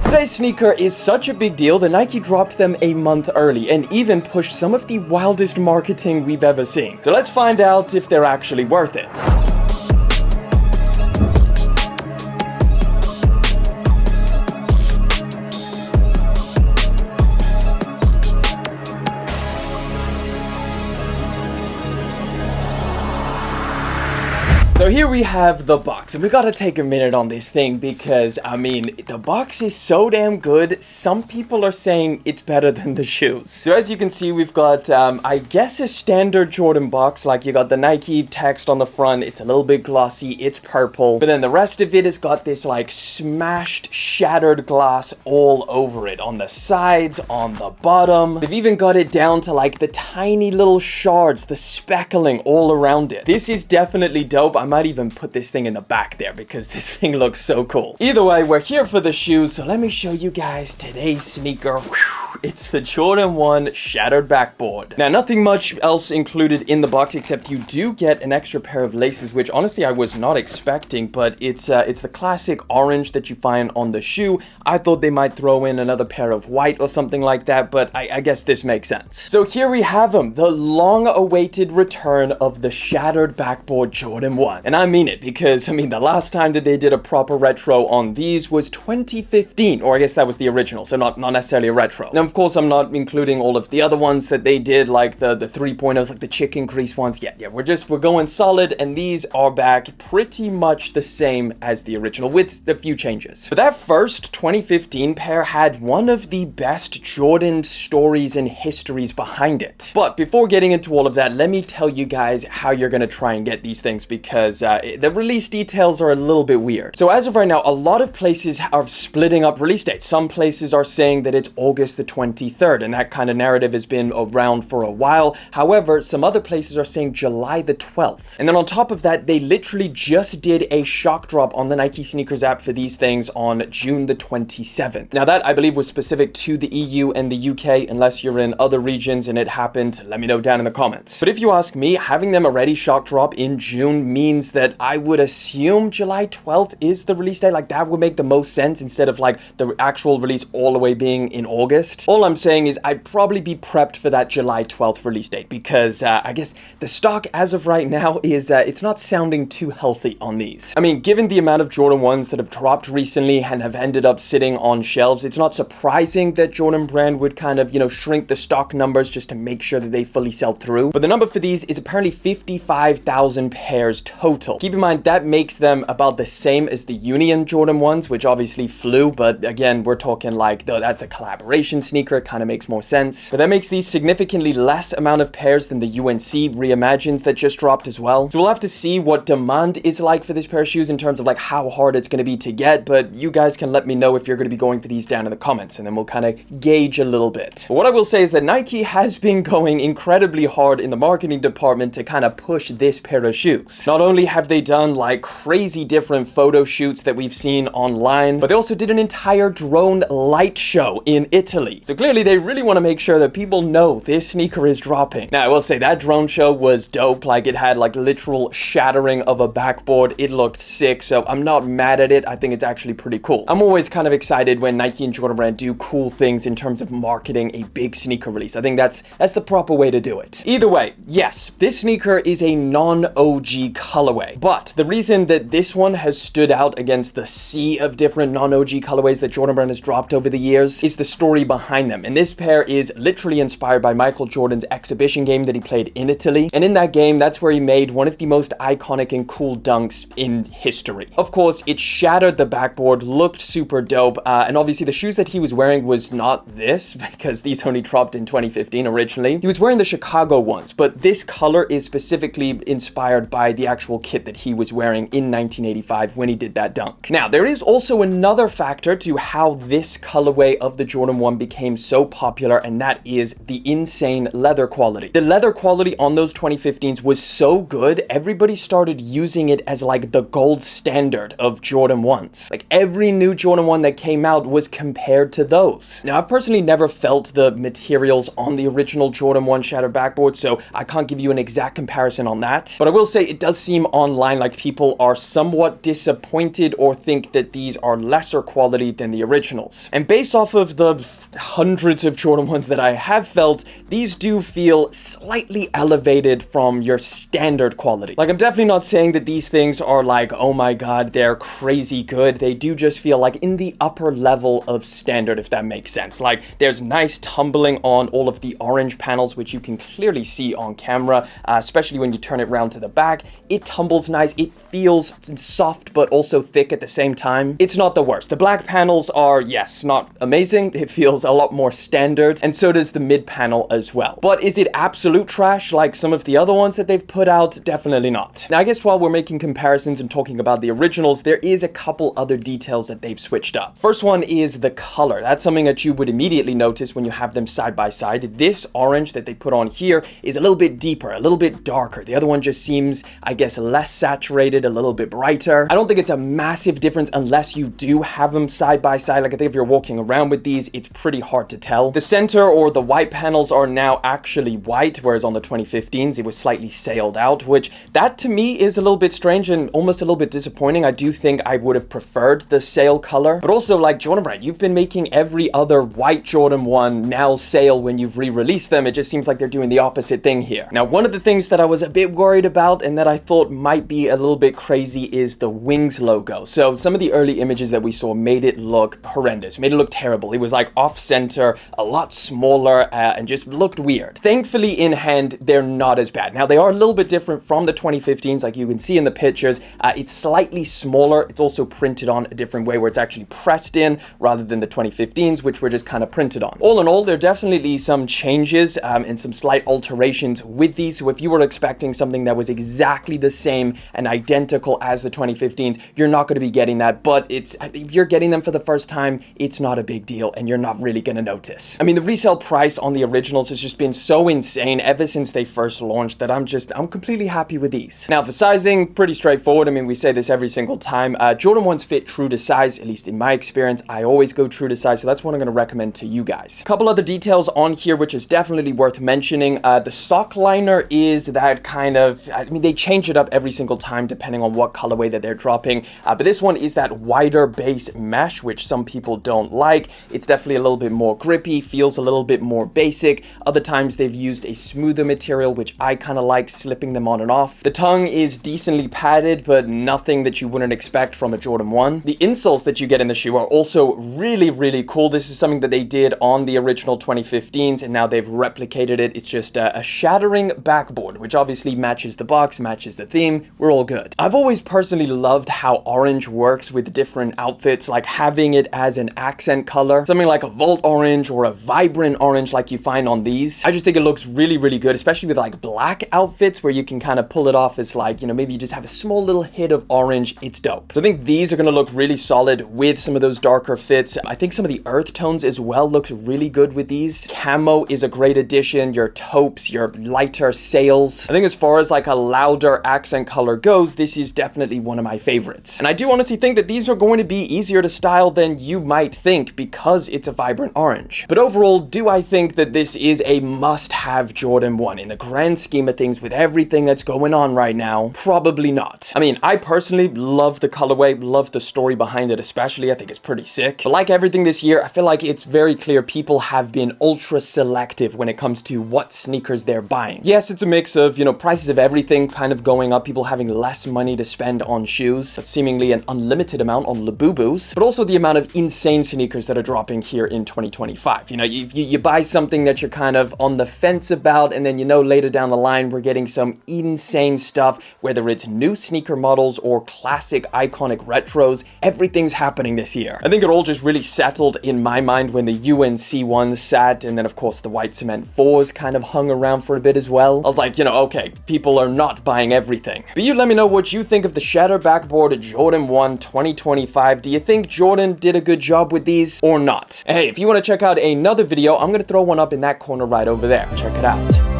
Today's sneaker is such a big deal that Nike dropped them a month early and even pushed some of the wildest marketing we've ever seen. So let's find out if they're actually worth it. So here we have the box, and we gotta take a minute on this thing because, I mean, the box is so damn good, some people are saying it's better than the shoes. So as you can see, we've got, I guess a standard Jordan box, like you got the Nike text on the front, it's a little bit glossy, it's purple, but then the rest of it has got this like smashed, shattered glass all over it, on the sides, on the bottom. They've even got it down to like the tiny little shards, the speckling all around it. This is definitely dope. I might even put this thing in the back there because this thing looks so cool. Either way, we're here for the shoes, so let me show you guys today's sneaker. It's the Jordan 1 Shattered Backboard. Now, nothing much else included in the box, except you do get an extra pair of laces, which honestly I was not expecting, but it's the classic orange that you find on the shoe. I thought they might throw in another pair of white or something like that, but I guess this makes sense. So here we have them, the long-awaited return of the Shattered Backboard Jordan 1. And I mean it, because, I mean, the last time that they did a proper retro on these was 2015, or I guess that was the original, so not necessarily a retro. Now, of course, I'm not including all of the other ones that they did, like the 3.0s, like the chicken grease ones. Yeah, we're going solid, and these are back pretty much the same as the original, with a few changes. But that first 2015 pair had one of the best Jordan stories and histories behind it. But before getting into all of that, let me tell you guys how you're gonna try and get these things, because the release details are a little bit weird. So as of right now, a lot of places are splitting up release dates. Some places are saying that it's August the 23rd, and that kind of narrative has been around for a while. However, some other places are saying July the 12th. And then on top of that, they literally just did a shock drop on the Nike Sneakers app for these things on June the 27th. Now that, I believe, was specific to the EU and the UK. Unless you're in other regions and it happened, let me know down in the comments. But if you ask me, having them already shock drop in June means that I would assume July 12th is the release date. Like, that would make the most sense instead of like the actual release all the way being in August. All I'm saying is I'd probably be prepped for that July 12th release date, because I guess the stock as of right now is it's not sounding too healthy on these. I mean, given the amount of Jordan 1s that have dropped recently and have ended up sitting on shelves, it's not surprising that Jordan Brand would kind of, you know, shrink the stock numbers just to make sure that they fully sell through. But the number for these is apparently 55,000 pairs total. Keep in mind, that makes them about the same as the Union Jordan 1s, which obviously flew, but again, we're talking like, though that's a collaboration sneaker, it kind of makes more sense. But that makes these significantly less amount of pairs than the UNC Reimagines that just dropped as well. So we'll have to see what demand is like for this pair of shoes in terms of like how hard it's going to be to get, but you guys can let me know if you're going to be going for these down in the comments, and then we'll kind of gauge a little bit. But what I will say is that Nike has been going incredibly hard in the marketing department to kind of push this pair of shoes. Not only have they done like crazy different photo shoots that we've seen online, but they also did an entire drone light show in Italy. So clearly they really want to make sure that people know this sneaker is dropping. Now, I will say that drone show was dope. Like, it had like literal shattering of a backboard. It looked sick, so I'm not mad at it. I think it's actually pretty cool. I'm always kind of excited when Nike and Jordan Brand do cool things in terms of marketing a big sneaker release. I think that's the proper way to do it. Either way, yes, this sneaker is a non-OG colorway, but the reason that this one has stood out against the sea of different non-OG colorways that Jordan Brand has dropped over the years is the story behind them. And this pair is literally inspired by Michael Jordan's exhibition game that he played in Italy. And in that game, that's where he made one of the most iconic and cool dunks in history. Of course, it shattered the backboard, looked super dope, and obviously the shoes that he was wearing was not this, because these only dropped in 2015 originally. He was wearing the Chicago ones, but this color is specifically inspired by the actual kit that he was wearing in 1985 when he did that dunk. Now, there is also another factor to how this colorway of the Jordan 1 became became so popular, and that is the insane leather quality. The leather quality on those 2015s was so good, everybody started using it as like the gold standard of Jordan 1s. Like every new Jordan 1 that came out was compared to those. Now, I've personally never felt the materials on the original Jordan 1 Shattered Backboard, so I can't give you an exact comparison on that. But I will say it does seem online like people are somewhat disappointed or think that these are lesser quality than the originals. And based off of the hundreds of Jordan 1s that I have felt, these do feel slightly elevated from your standard quality. Like, I'm definitely not saying that these things are like, oh my god, they're crazy good. They do just feel like in the upper level of standard, if that makes sense. Like, there's nice tumbling on all of the orange panels, which you can clearly see on camera, especially when you turn it around to the back. It tumbles nice. It feels soft, but also thick at the same time. It's not the worst. The black panels are, yes, not amazing. It feels a lot more standard, and so does the mid panel as well. But is it absolute trash like some of the other ones that they've put out? Definitely not. Now, I guess while we're making comparisons and talking about the originals, there is a couple other details that they've switched up. First one is the color. That's something that you would immediately notice when you have them side by side. This orange that they put on here is a little bit deeper, a little bit darker. The other one just seems, I guess, less saturated, a little bit brighter. I don't think it's a massive difference unless you do have them side by side. Like, I think if you're walking around with these, it's pretty hard to tell. The center or the white panels are now actually white, whereas on the 2015s, it was slightly sailed out, which that to me is a little bit strange and almost a little bit disappointing. I do think I would have preferred the sail color, but also like Jordan Brand, you've been making every other white Jordan 1 now sail when you've re-released them. It just seems like they're doing the opposite thing here. Now, one of the things that I was a bit worried about and that I thought might be a little bit crazy is the wings logo. So some of the early images that we saw made it look horrendous, made it look terrible. It was like off center, a lot smaller, and just looked weird. Thankfully, in hand, they're not as bad. Now, they are a little bit different from the 2015s, like you can see in the pictures. It's slightly smaller. It's also printed on a different way where it's actually pressed in rather than the 2015s, which were just kind of printed on. All in all, there are definitely some changes and some slight alterations with these. So if you were expecting something that was exactly the same and identical as the 2015s, you're not going to be getting that. But if you're getting them for the first time, it's not a big deal and you're not really going to notice. I mean, the resale price on the originals has just been so insane ever since they first launched that I'm completely happy with these. Now, for sizing, pretty straightforward. I mean, we say this every single time. Jordan 1s fit true to size, at least in my experience. I always go true to size, so that's what I'm going to recommend to you guys. A couple other details on here, which is definitely worth mentioning. The sock liner is that kind of, I mean, they change it up every single time depending on what colorway that they're dropping. But this one is that wider base mesh, which some people don't like. It's definitely a little bit more grippy, feels a little bit more basic. Other times they've used a smoother material, which I kind of like, slipping them on and off. The tongue is decently padded, but nothing that you wouldn't expect from a Jordan 1. The insoles that you get in the shoe are also really, really cool. This is something that they did on the original 2015s, and now they've replicated it. It's just a shattering backboard, which obviously matches the box, matches the theme. We're all good. I've always personally loved how orange works with different outfits, like having it as an accent color, something like a Volt orange or a vibrant orange like you find on these. I just think it looks really, really good, especially with like black outfits where you can kind of pull it off as like, you know, maybe you just have a small little hit of orange. It's dope. So I think these are going to look really solid with some of those darker fits. I think some of the earth tones as well looks really good with these. Camo is a great addition. Your taupes, your lighter sails. I think as far as like a louder accent color goes, this is definitely one of my favorites. And I do honestly think that these are going to be easier to style than you might think because it's a vibrant orange. But overall, do I think that this is a must-have Jordan 1 in the grand scheme of things with everything that's going on right now? Probably not. I mean, I personally love the colorway, love the story behind it especially. I think it's pretty sick. But like everything this year, I feel like it's very clear people have been ultra selective when it comes to what sneakers they're buying. Yes, it's a mix of, you know, prices of everything kind of going up, people having less money to spend on shoes, but seemingly an unlimited amount on Labubus, but also the amount of insane sneakers that are dropping here in 2025. You know, you buy something that you're kind of on the fence about, and then, you know, later down the line, we're getting some insane stuff, whether it's new sneaker models or classic iconic retros. Everything's happening this year. I think it all just really settled in my mind when the UNC ones sat, and then of course the white cement 4s kind of hung around for a bit as well. I was like, you know, okay, people are not buying everything. But you let me know what you think of the Shattered Backboard Jordan 1 2025. Do you think Jordan did a good job with these or not? Hey, if you you want to check out another video, I'm going to throw one up in that corner right over there. Check it out.